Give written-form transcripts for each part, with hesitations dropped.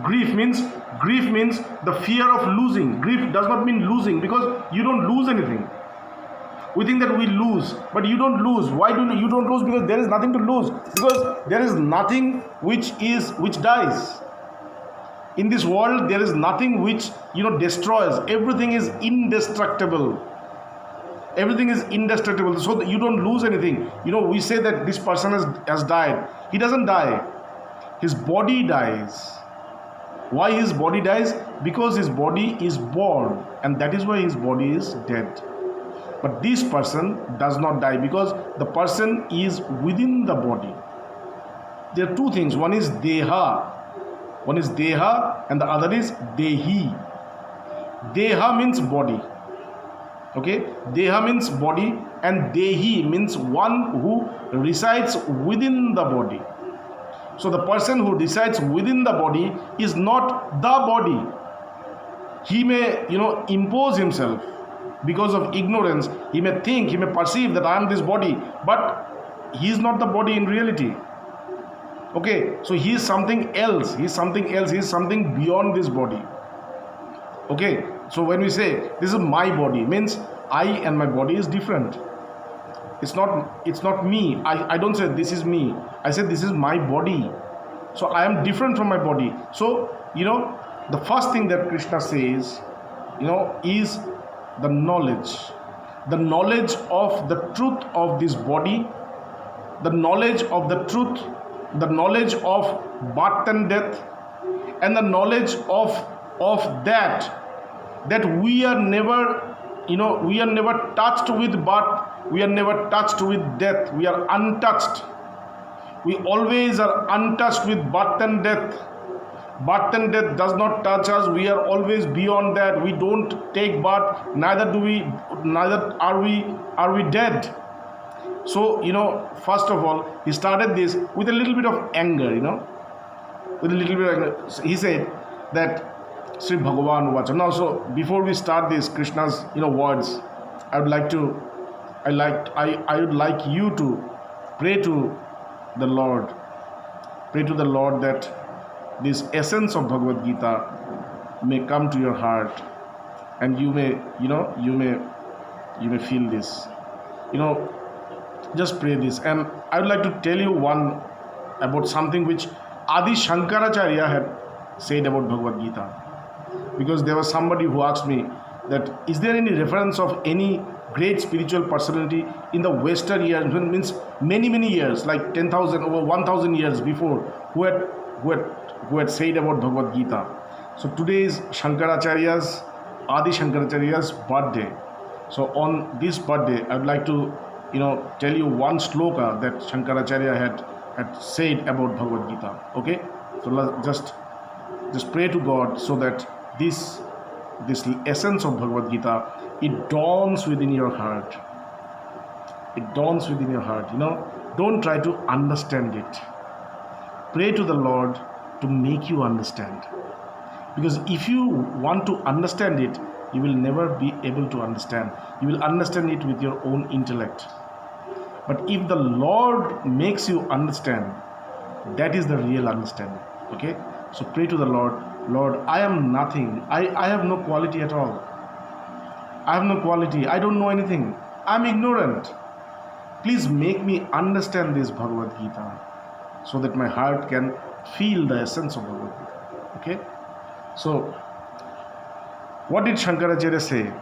Grief means the fear of losing. Grief does not mean losing, because you don't lose anything. We think that we lose, but you don't lose. Why do you don't lose? Because there is nothing to lose. Because there is nothing which dies. In this world, there is nothing which destroys. Everything is indestructible. Everything is indestructible, so that you don't lose anything. We say that this person has died. He doesn't die. His body dies. Why his body dies? Because his body is born, and that is why his body is dead. But this person does not die, because the person is within the body. There are two things. One is deha. One is deha and the other is dehi. Deha means body. Okay, deha means body, and dehi means one who resides within the body. So the person who resides within the body is not the body. He may impose himself because of ignorance. He may think, he may perceive that I am this body, but he is not the body in reality. Okay, so he is something else. He is something else. He is something beyond this body. Okay, so when we say this is my body, means I and my body is different. It's not me. I don't say this is me. I say this is my body. So I am different from my body. So the first thing that Krishna says is the knowledge of the truth of this body, the knowledge of the truth, the knowledge of birth and death, and the knowledge of that we are never touched with birth, we are never touched with death, we are untouched. We always are untouched with birth and death. Birth and death does not touch us. We are always beyond that. We don't take birth, neither are we dead. So first of all, he started this with a little bit of anger. With a little bit of anger. He said that Sri Bhagavan Vacha. Now, so before we start this Krishna's words, I would like you to pray to the Lord. Pray to the Lord that this essence of Bhagavad Gita may come to your heart, and you may feel this. Just pray this. And I would like to tell you about something which Adi Shankaracharya had said about Bhagavad Gita. Because there was somebody who asked me that is there any reference of any great spiritual personality in the Western years, means many years, like 10,000 over 1,000 years before, who had said about Bhagavad Gita. So today is Shankaracharya's, Adi Shankaracharya's birthday. So on this birthday, I would like to tell you one sloka that Shankaracharya had said about Bhagavad Gita. Okay, so just pray to God so that this essence of Bhagavad Gita, it dawns within your heart. It dawns within your heart. Don't try to understand it. Pray to the Lord to make you understand. Because if you want to understand it, you will never be able to understand. You will understand it with your own intellect. But if the Lord makes you understand, that is the real understanding. Okay? So pray to the Lord. Lord, I am nothing. I have no quality at all. I have no quality. I don't know anything. I am ignorant. Please make me understand this Bhagavad Gita so that my heart can feel the essence of Bhagavad Gita. Okay? So, what did Shankaracharya say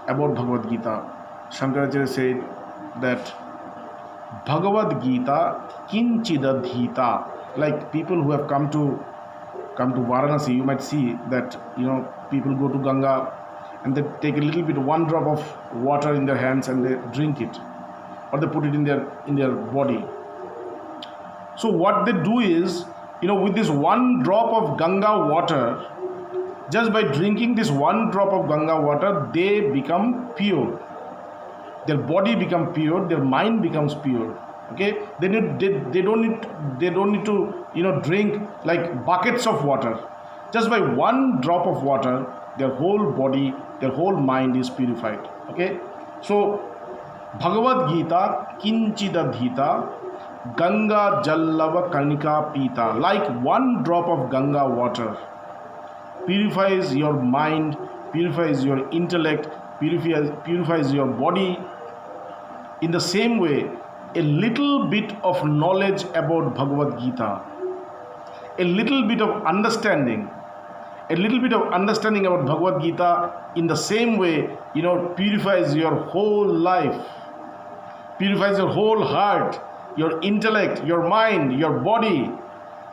about Bhagavad Gita? Shankaracharya said that Bhagavad Gita kinchidadhita. Like people who have come to Varanasi, you might see that people go to Ganga and they take a little bit, one drop of water in their hands and they drink it, or they put it in their body. So what they do is, with this one drop of Ganga water, just by drinking this one drop of Ganga water, they become pure. Their body becomes pure, their mind becomes pure. Okay, they don't need to drink like buckets of water. Just by one drop of water, their whole body, their whole mind is purified. Okay, so Bhagavad Gita kinchidadhita Ganga Jallava Kanika Pita. Like one drop of Ganga water, purifies your mind, purifies your intellect, purifies your body. In the same way, a little bit of knowledge about Bhagavad Gita, a little bit of understanding about Bhagavad Gita, in the same way, purifies your whole life, purifies your whole heart, your intellect, your mind, your body.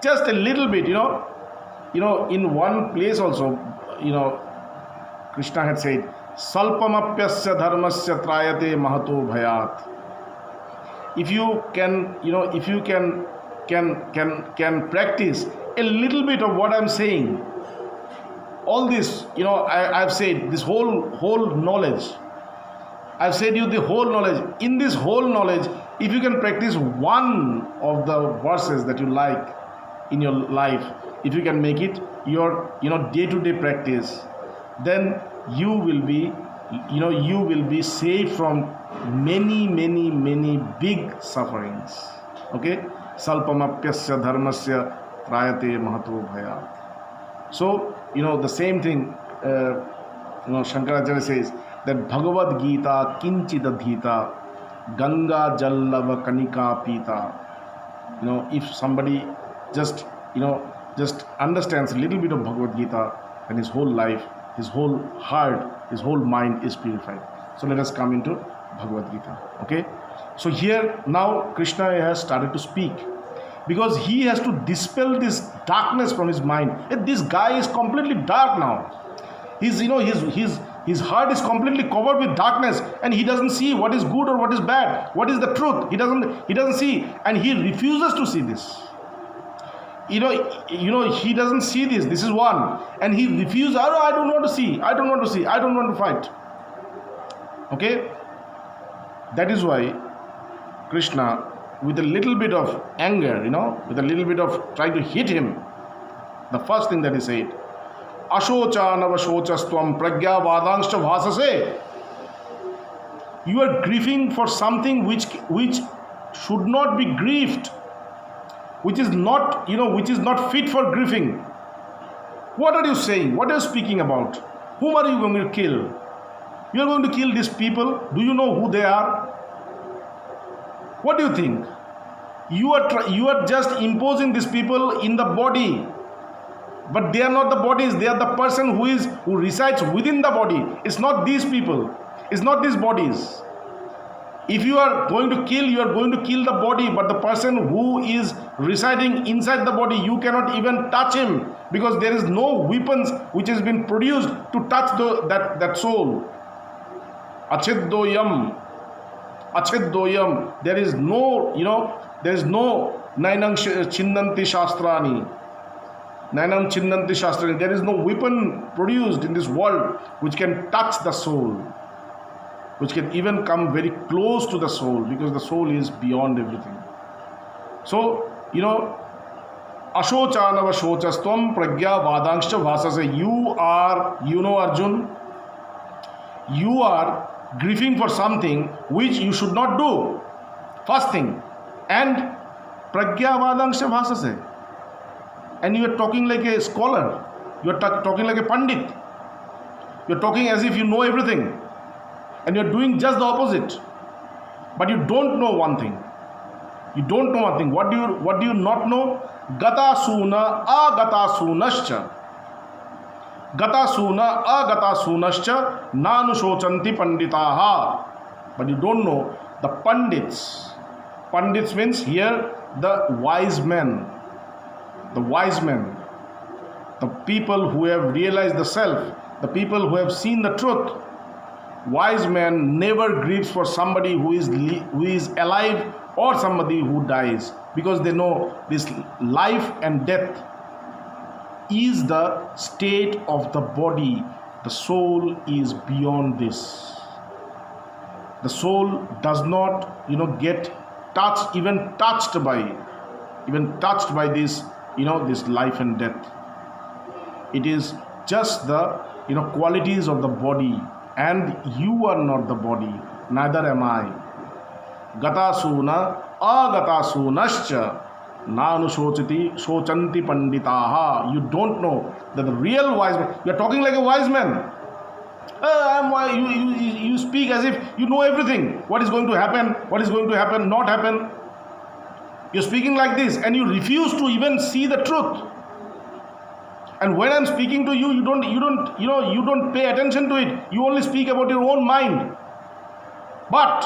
Just a little bit, in one place also, Krishna had said, Salpamapyasya dharmasya trayate mahato bhayat. If you can practice a little bit of what I'm saying, all this, I've said this whole knowledge. I've said you the whole knowledge. In this whole knowledge, if you can practice one of the verses that you like in your life, if you can make it your day-to-day practice, then you will be saved from many big sufferings. Okay? Salpamapyasya dharmasya trayate mahato bhayat. So, the same thing, Shankaracharya says that Bhagavad Gita kinchita dhita Ganga jallava kanika pita. If somebody just understands a little bit of Bhagavad Gita, then his whole life, his whole heart, his whole mind is purified. So let us come into Bhagavad Gita. Okay? So here now Krishna has started to speak, because he has to dispel this darkness from his mind. This guy is completely dark now. His heart is completely covered with darkness, and he doesn't see what is good or what is bad, what is the truth. He doesn't see, and he refuses to see this. He doesn't see this. This is one, and he refuses. Oh, I don't want to see. I don't want to see. I don't want to fight. Okay, that is why Krishna, with a little bit of anger, with a little bit of trying to hit him, the first thing that he said, Ashocha navashochastvam pragya vadangscha bhasase. You are grieving for something which should not be grieved, which is not fit for grieving. What are you saying? What are you speaking about? Whom are you going to kill? You are going to kill these people. Do you know who they are? What do you think? You are just imposing these people in the body, but they are not the bodies. They are the person who resides within the body. It's not these people. It's not these bodies. If you are going to kill, you are going to kill the body, but the person who is residing inside the body, you cannot even touch him, because there is no weapons which has been produced to touch that soul. Achiddoyam. There is no, Nainam Chindanti Shastrani. Nainam Chindanti Shastrani. There is no weapon produced in this world which can touch the soul, which can even come very close to the soul, because the soul is beyond everything. So, Ashocha navashochastvam pragya vadangscha bhasase. You are, Arjun, you are grieving for something which you should not do. First thing. And pragya vadangscha bhasase. And you are talking like a scholar. You are talking like a pandit. You are talking as if you know everything. And you are doing just the opposite. But you don't know one thing. You don't know one thing. What do you not know? Gata suna agata sunascha. Gata suna agata sunascha nanushocanti panditaha. But you don't know the pandits. Pandits means here the wise men. The wise men. The people who have realized the self. The people who have seen the truth. Wise man never grieves for somebody who is alive or somebody who dies, because they know this life and death is the state of the body. The soul is beyond this. The soul does not, get touched, even touched by this, this life and death. It is just the, qualities of the body. And you are not the body, neither am I. Gata suna agata sunascha Na anushociti shochanti panditaha. You don't know that the real wise man, you are talking like a wise man. You speak as if you know everything. What is going to happen? What is going to happen? Not happen. You're speaking like this, and you refuse to even see the truth. And when I'm speaking to you, you don't pay attention to it. You only speak about your own mind. But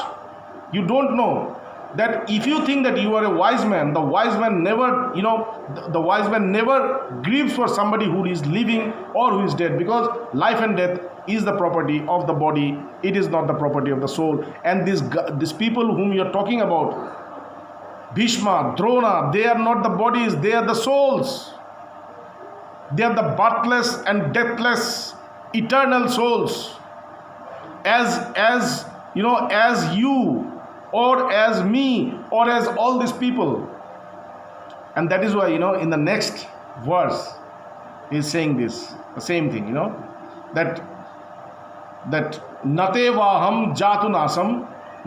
you don't know that if you think that you are a wise man, the wise man never, the wise man never grieves for somebody who is living or who is dead, because life and death is the property of the body. It is not the property of the soul. And these people whom you are talking about, Bhishma, Drona, they are not the bodies, they are the souls. They are the birthless and deathless, eternal souls. As you, or as me, or as all these people. And that is why, in the next verse, he is saying this, the same thing, that Nate vaham jatu nasam